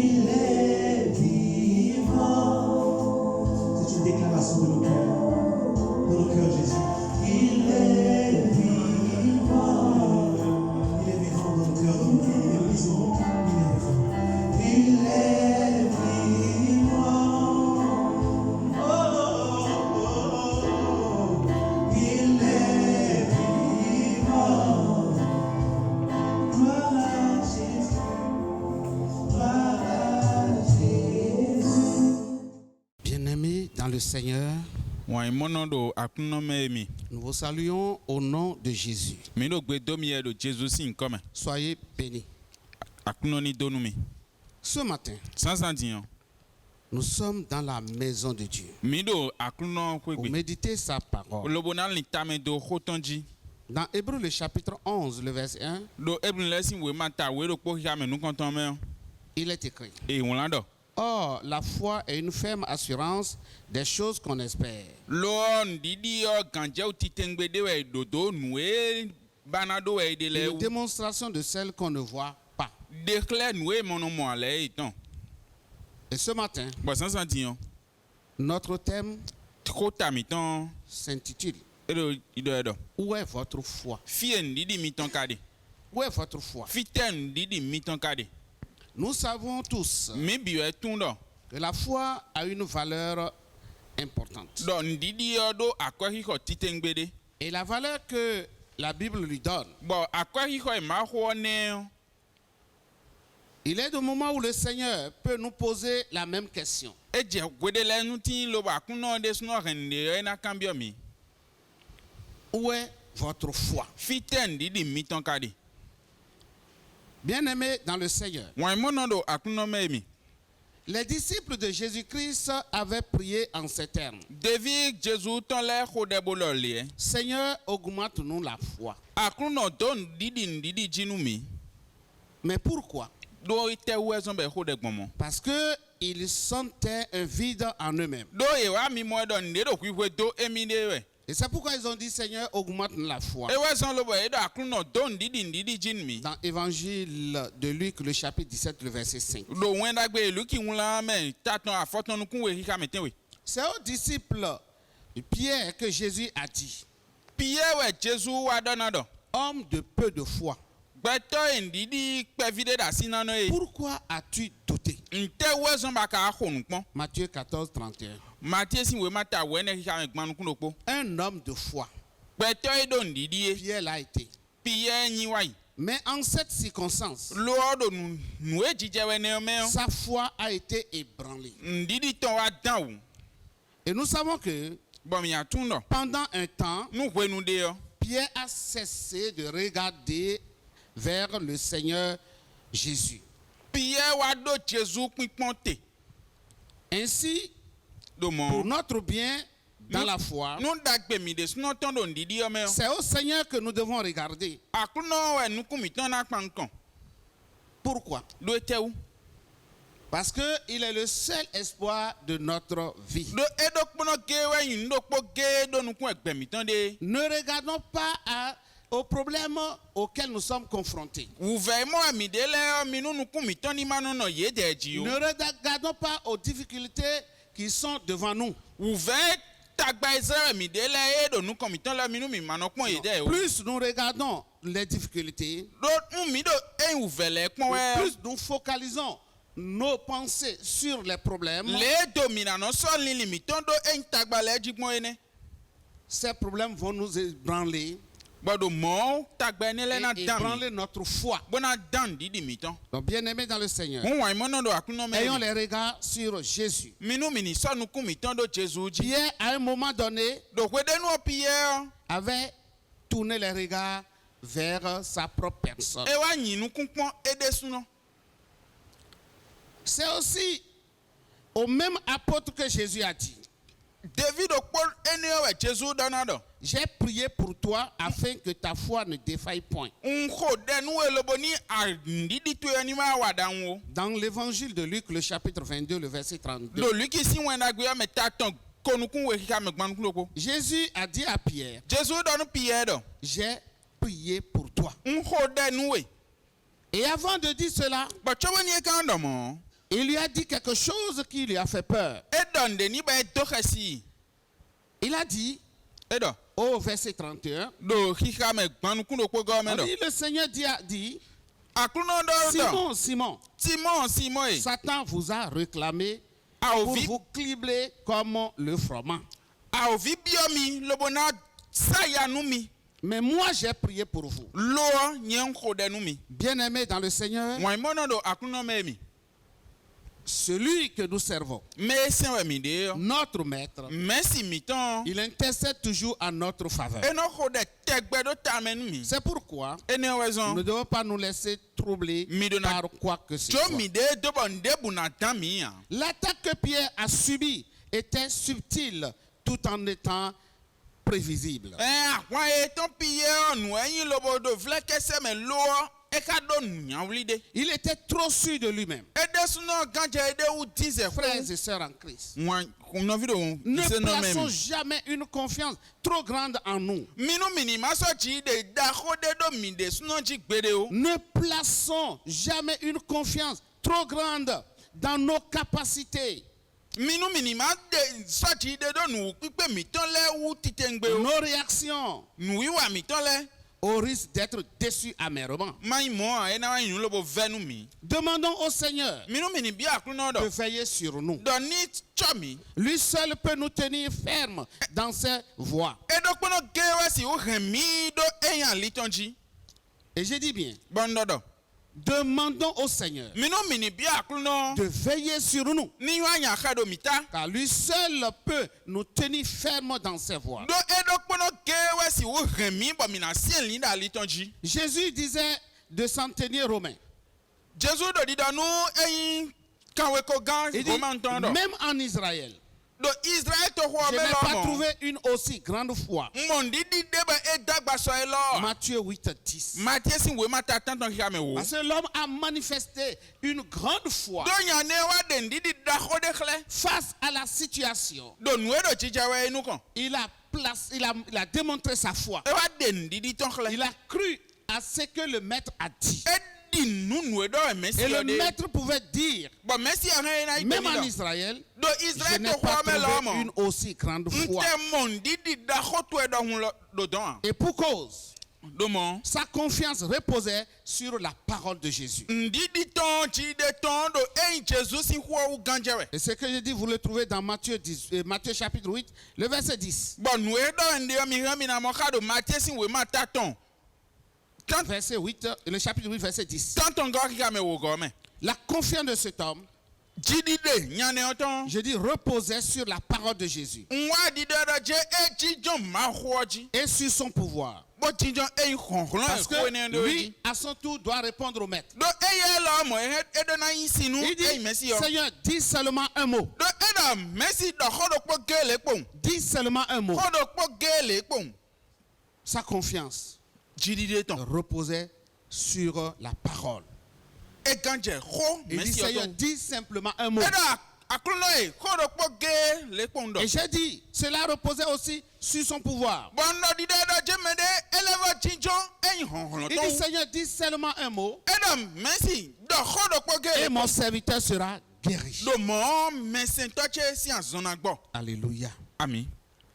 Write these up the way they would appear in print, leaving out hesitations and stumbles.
Il est vivant. C'est une déclaration de nos cœurs. De nos cœurs, Jésus. Il est vivant. Il est vivant dans nos cœurs, dans nos vies. Il est vivant. Il est vivant. Oh, oh, oh. Il est vivant. Gloire à Jésus. Gloire à Jésus. Bien-aimés dans le Seigneur, nous vous saluons au nom de Jésus. Soyez bénis. Ce matin, nous sommes dans la maison de Dieu pour méditer sa parole. Dans Hébreux, le chapitre 11, le verset 1, il est écrit: Or, la foi est une ferme assurance des choses qu'on espère. Une démonstration de celles qu'on ne voit pas. Et ce matin, notre thème s'intitule: Où est votre foi? Où est votre foi? Nous savons tous que la foi a une valeur importante. Et la valeur que la Bible lui donne, il est le moment où le Seigneur peut nous poser la même question. Où est votre foi? Bien-aimés dans le Seigneur, les disciples de Jésus-Christ avaient prié en ces termes: Seigneur, augmente-nous la foi. Mais pourquoi? Parce qu'ils sentaient un vide en eux-mêmes. Et c'est pourquoi ils ont dit: Seigneur, augmente la foi. Dans l'évangile de Luc, le chapitre 17, le verset 5. C'est aux disciples de Pierre que Jésus a dit: Homme de peu de foi, pourquoi as-tu douté? Matthieu 14, 31. Un homme de foi, Pierre l'a été. Mais en cette circonstance, sa foi a été ébranlée. Et nous savons que pendant un temps, Pierre a cessé de regarder vers le Seigneur Jésus. Ainsi, pour notre bien dans la foi, c'est au Seigneur que nous devons regarder. Pourquoi? Parce qu'il est le seul espoir de notre vie. Ne regardons pas aux problèmes auxquels nous sommes confrontés. Ne regardons pas aux difficultés qui sont devant nous. Non. Plus nous regardons les difficultés, plus nous focalisons nos pensées sur les problèmes, ces problèmes vont nous ébranler et ébranler notre foi. Donc, bien-aimés dans le Seigneur, ayons les regards sur Jésus. Pierre, à un moment donné, avait tourné les regards vers sa propre personne. C'est aussi au même apôtre que Jésus a dit: j'ai prié pour toi afin que ta foi ne défaille point. Dans l'évangile de Luc, le chapitre 22, le verset 32. Jésus a dit à Pierre: j'ai prié pour toi. Et avant de dire cela, Il lui a dit quelque chose qui lui a fait peur. Il a dit, au verset 31, le Seigneur a dit, Simon, Satan vous a réclamé pour vous cribler comme le froment. Mais moi j'ai prié pour vous. Bien-aimés dans le Seigneur, celui que nous servons, notre maître, il intercède toujours en notre faveur. C'est pourquoi nous ne devons pas nous laisser troubler par quoi que ce soit. L'attaque que Pierre a subie était subtile tout en étant prévisible. Il était trop sûr de lui-même. Frères et sœurs en Christ, ne plaçons jamais une confiance trop grande en nous. Ne plaçons jamais une confiance trop grande dans nos capacités. Nos réactions au risque d'être déçus amèrement. Demandons au Seigneur de veiller sur nous. Lui seul peut nous tenir fermes dans ses voies. Et j'ai dit bien, demandons au Seigneur de veiller sur nous, car lui seul peut nous tenir fermes dans ses voies. Jésus disait de centenier romain. Il dit, même en Israël, je n'ai pas trouvé une aussi grande foi. Matthieu 8, 10. Parce que l'homme a manifesté une grande foi face à la situation. Il a démontré sa foi. Il a cru à ce que le maître a dit. Et le maître pouvait dire, même en Israël, je n'ai pas trouvé une aussi grande foi. Et pour cause, sa confiance reposait sur la parole de Jésus. Et ce que je dis, vous le trouvez dans Matthieu chapitre 8, le verset 10. Verset 8, le chapitre 8, verset 10. La confiance de cet homme, je dis, reposait sur la parole de Jésus et sur son pouvoir. Parce que lui, à son tour, doit répondre au maître. Il dit, Seigneur, dis seulement un mot. Dis seulement un mot. Sa confiance reposait sur la parole. Il dit, Seigneur, dis simplement un mot. Et j'ai dit, cela reposait aussi sur son pouvoir. Il dit, Seigneur, dis seulement un mot. Et mon serviteur sera guéri. Alléluia. Amen.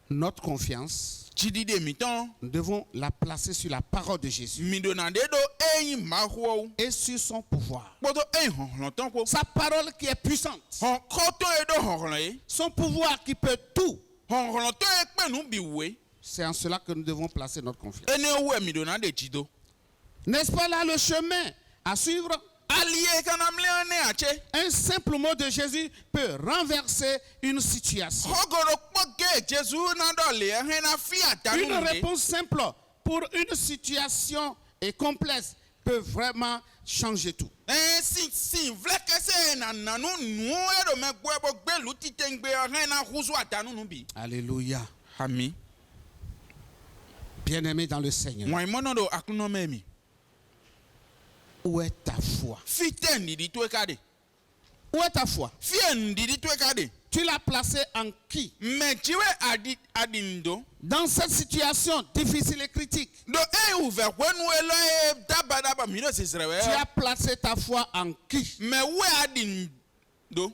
Notre confiance, nous devons la placer sur la parole de Jésus et sur son pouvoir. Sa parole qui est puissante. Son pouvoir qui peut tout. C'est en cela que nous devons placer notre confiance. N'est-ce pas là le chemin à suivre? Un simple mot de Jésus peut renverser une situation. Une réponse simple pour une situation et complexe peut vraiment changer tout. Alléluia. Amen. Bien-aimé dans le Seigneur, où est ta foi? Où est ta foi? Tu l'as placée en qui? Dans cette situation difficile et critique, tu as placé ta foi en qui? Do.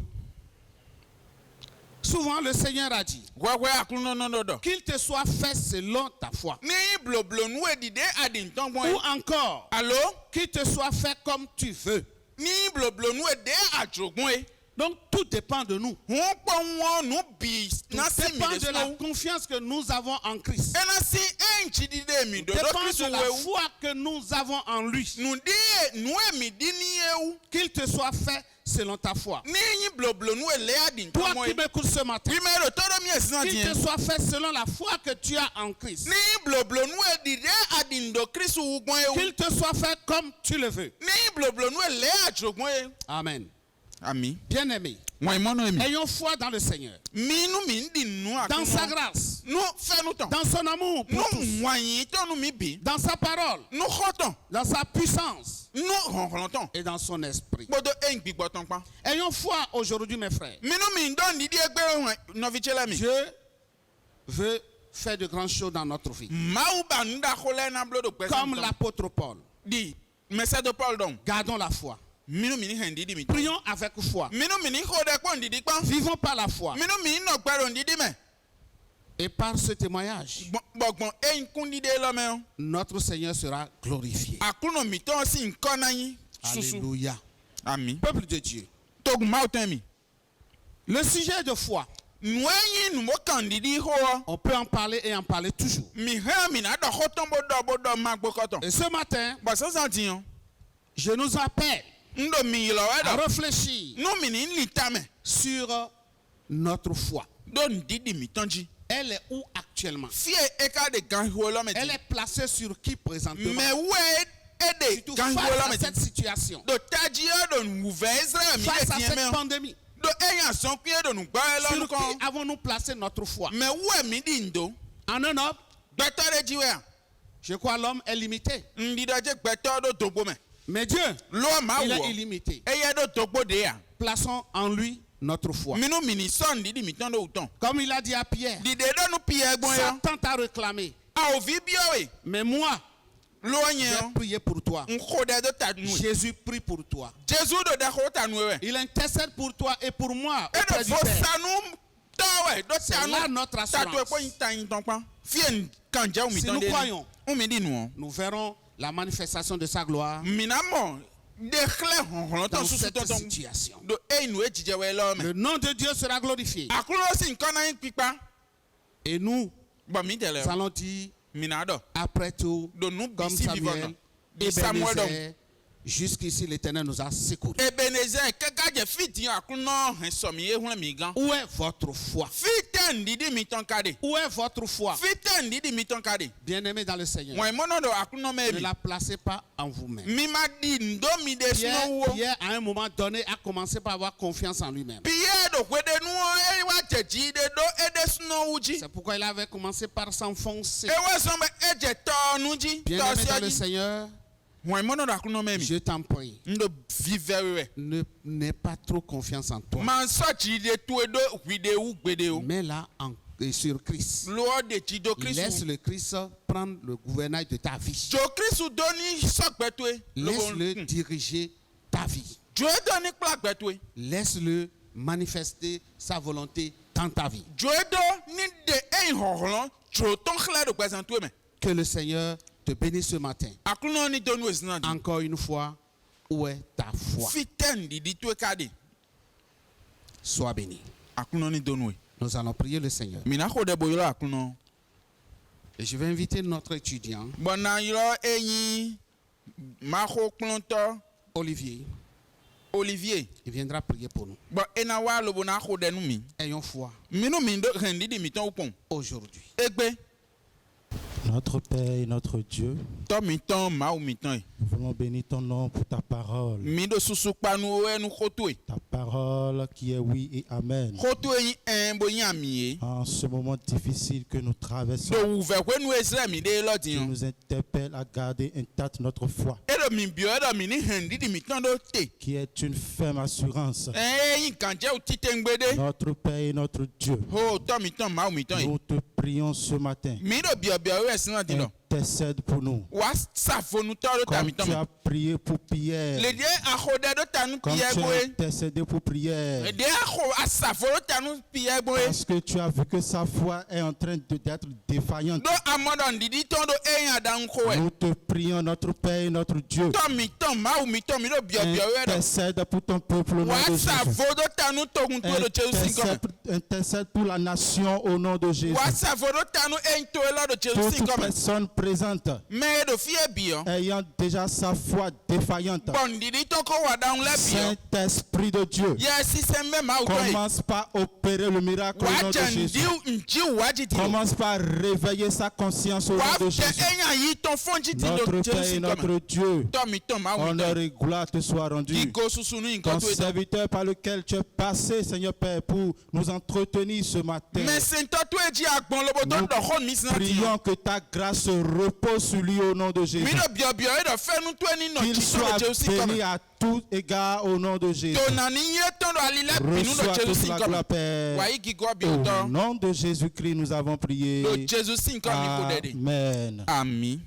Souvent le Seigneur a dit Gwagwe akuno no do do. qu'il te soit fait selon ta foi. Ni bloblo nu edide adin ton Ou bon. encore, Allô? qu'il te soit fait comme tu veux. Ni bloblo nu ede adjogun e. Donc tout dépend de nous. Won po won nu bi Tout na si mi dépend de de la so. confiance que nous avons en Christ. Ena si enchi dide mi do do Dépend Kristo de la wewu. foi que nous avons en lui. Nu di nu e mi di ni ewu. Qu'il te soit fait selon ta foi. Ni yin bloblo nu ele adin Toi ton bon. qui m'écoutes ce matin, Primero todo mi esina qu'il te din. soit fait selon la foi que tu as en Christ. Ni bloblo nu edide adin do Kristo ugbon ewu. Qu'il te soit fait comme tu le veux. Ni bloblo nu ele adjogun e. Amen. Ami. Bien-aimés, Won imono emi. ayons foi dans le Seigneur, Minu mi ndi nu dans sa akuno. grâce, Nu fe nu ton. dans son amour Nu pour tous, wanyi ton nu mi bi. dans sa parole, Nu khoton. dans sa puissance Nu ronron ton. et dans son esprit. Bodo en gbigbo ton pa. Ayons foi aujourd'hui, mes frères. Minu mi ndo ndidi egbe no vi chele mi. Dieu veut faire de grandes choses dans notre vie. Maou ba nda khole na blodo pese. Comme l'apôtre Paul, Di message de Paul don. gardons la foi. Minu mi ni ndidi mi. Prions avec foi. Minu mi ni khode ko ndidi pa. Vivons par la foi. Minu mi no gbero ndidi me. Et par ce témoignage, Bogbon en kun ndidi lo me o. notre Seigneur sera glorifié. Akuno mi ton si nkona yin. Susu. Alléluia. Ami. Peuple de Dieu. Togun ma otan mi. Le sujet de foi, Nwenyi nu mo kan ndidi ho. on peut en parler et en parler toujours. Mi ha mi na do khoton bodo ma gbokoton. Et ce matin, Ba so santiyan. je nous appelle Ndo mi lo à wedo. réfléchir Nu mi ni litame. sur notre foi. Don ndidi mi tonji. Elle est où actuellement? Fie eka de gan huolo me. Elle est placée sur qui présentement? Me we ede Surtout gan face huolo à me. cette situation, Do taji do nouve Israël mi face à de cette tieme. pandémie, Do eyan son pie do nu gba sur lo qui kon. avons-nous placé notre foi? Me we mi di ndo. En un homme, Gbetore jiwe a. je crois l'homme est limité. Ndido je gbeto do dogbo me. Mais Dieu, Lo ma il wo. est illimité. Eye do dogbo de ya. Plaçons en lui notre foi. Minu mini son ndidi mi ton do uton. Comme il a dit à Pierre, Dide do nu pie egbon ya. Satan t'a réclamé, A o vi biowe. mais moi, Lo j'ai yen. prié pour toi. Nkode do ta nu. Jésus prie pour toi. Jésus do da ko ta nu we. Il intercède pour toi et pour moi E auprès do du fo Père. sanu tawe do C'est sanu. là notre Ta to assurance. ko yin ta yin ton pa. Fie kan ja o mi Si ton nous de. croyons, O mi di nu. nous verrons la manifestation de sa gloire Minamo de chle honhon dans ton susu cette ton ton. situation. Do e nu e jije we lo me. Le nom de Dieu sera glorifié. Akulo si nkan na yin pipa. Et nous Ba mi tele. allons dire, Minado. après tout, Do nu comme bisi Samuel, vivant. Di Samuel don. Ebenezer, jusqu'ici l'Éternel nous a secourus. Ebenezer keka je fiti akuno hen so mi ehun mi gan. Où est votre foi? Fite ndidi mi ton kade. Où est votre foi? Fite ndidi mi ton kade. Bien-aimé dans le Seigneur, Wọ́n ìmọ̀nà do akuno me ne bi. la placez pas en vous-même. Mi ma di ndo mi de Pierre, sino wo. Pierre, à un moment donné, a commencé par avoir confiance en lui-même. Pierre do kwede nu e wa jeji de do e de sino wuji. C'est pourquoi il avait commencé par s'enfoncer. E we so me e je to nuji. To Bien-aimé si dans le oji. Seigneur, Wọ́n ìmọ̀nà do akuno me mi. je t'en prie, Ndo vive we. n'aie pas trop confiance en toi. Man so ji de to e do wide wu gbede o. Mets-la sur Christ. Lo de ji do Laisse Christ. le Christ prendre le gouvernail de ta vie. Jo Christ do ni so gbetwe. Laisse-le diriger ta vie. Jo e do ni kla gbetwe. Laisse-le manifester sa volonté dans ta vie. Jo e do ni de e honhon. Jo ton khle do gbezantwe me. Que le Seigneur te bénisse ce matin. Akuno ni do nu esina di. Encore une fois, où est ta foi? Fite ndidi to e kade. Sois béni. Akuno ni do nu e. Nous allons prier le Seigneur. Mina kode boyolo akuno. Et je vais inviter notre étudiant, Bona yilo eyin mako klonto Olivier. Olivier. Il viendra prier pour nous. Bon ena wa lobo na kode nu mi. Ayons foi Minu mi do rendidi mi ton upon. aujourd'hui. Egbe Notre Père et notre Dieu, to mi ton ma ou mi ton e. nous voulons bénir ton nom pour ta parole. Mi do susu panu e nu khoto e. Ta parole qui est oui et amen. Khoto e en bo yin ami e. En ce moment difficile que nous traversons, Do uve kwe nu esra mi de lo tu din. nous interpelles à garder intacte notre foi, E do mi bio e do mi ni rendidi mi ton do te. qui est une ferme assurance. Yin kan je o tite ngbede. Notre Père et notre Dieu, Ho to mi ton ma ou mi ton e. nous te prions ce matin. Mi do bio bio e sina di lo. intercède pour nous. wa savonu tɔ ɖo Comme tami tu tɔme as prié pour Pierre. le die axɔ ɖe ɖo ta nu Comme pia tu as gboe intercédé pour Pierre. le die axɔ asafo ɖo ta nu pia gboe Parce que tu as vu que sa foi est en train d'être défaillante. ɖo amɔɖɔ nɖiɖi tɔ ɖo eya ɖaŋu koe Nous te prions, notre Père et notre Dieu. tɔmi tɔ mawu mi tɔ mi ɖo biɔbiɔ wɛ ɖo Intercède pour ton peuple au nom wa de Jésus. savo ɖo ta nu to ŋutu ɖo Jesu si gɔme Intercède pour la nation au nom de Jésus. wa savo ɖo ta nu eyi to la ɖo Jesu si Toute gɔme personne présente me ɖo fie biɔ ayant déjà sa foi défaillante. bɔn nɖiɖi tɔ ko wa ɖaŋu lɛ biɔ Saint-Esprit de Dieu, yɛ sisɛ mɛ mawu tɔ yi commence par opérer le miracle au nom wa de dze Jésus. ŋdi wa didi o Commence par réveiller sa conscience au wa nom de dze Jésus. eya yi tɔ fɔn didi Notre ɖo Père Jesu et si notre gɔme Dieu, tɔmi tɔ mawu mi honneur tɔ et gloire te soient rendus. igo susu nu yi Ton nkɔ to yi tɔ serviteur par lequel tu es passé, Seigneur Père, pour nous entretenir ce matin. mɛ sentɔ to edzi agbɔn lobo to Nous ɖɔ xɔ mi sinna ti prions que ta grâce repose sur lui au nom de Jésus. mi ɖo biɔbiɔ yi ɖo fɛn nu to eni nɔ Qu'il tsi to soit ɖo Jesu si béni gɔme à tout égard au nom de Jésus. to nani nye tɔ ɖo ali lɛ binu ɖo Reçois Jesu toute si la gɔme gloire, Père. wa yi gigo bi Au tɔ nom de Jésus-Christ, nous avons prié. ɖo Jesu si gɔme ko ɖe de Amen. ami.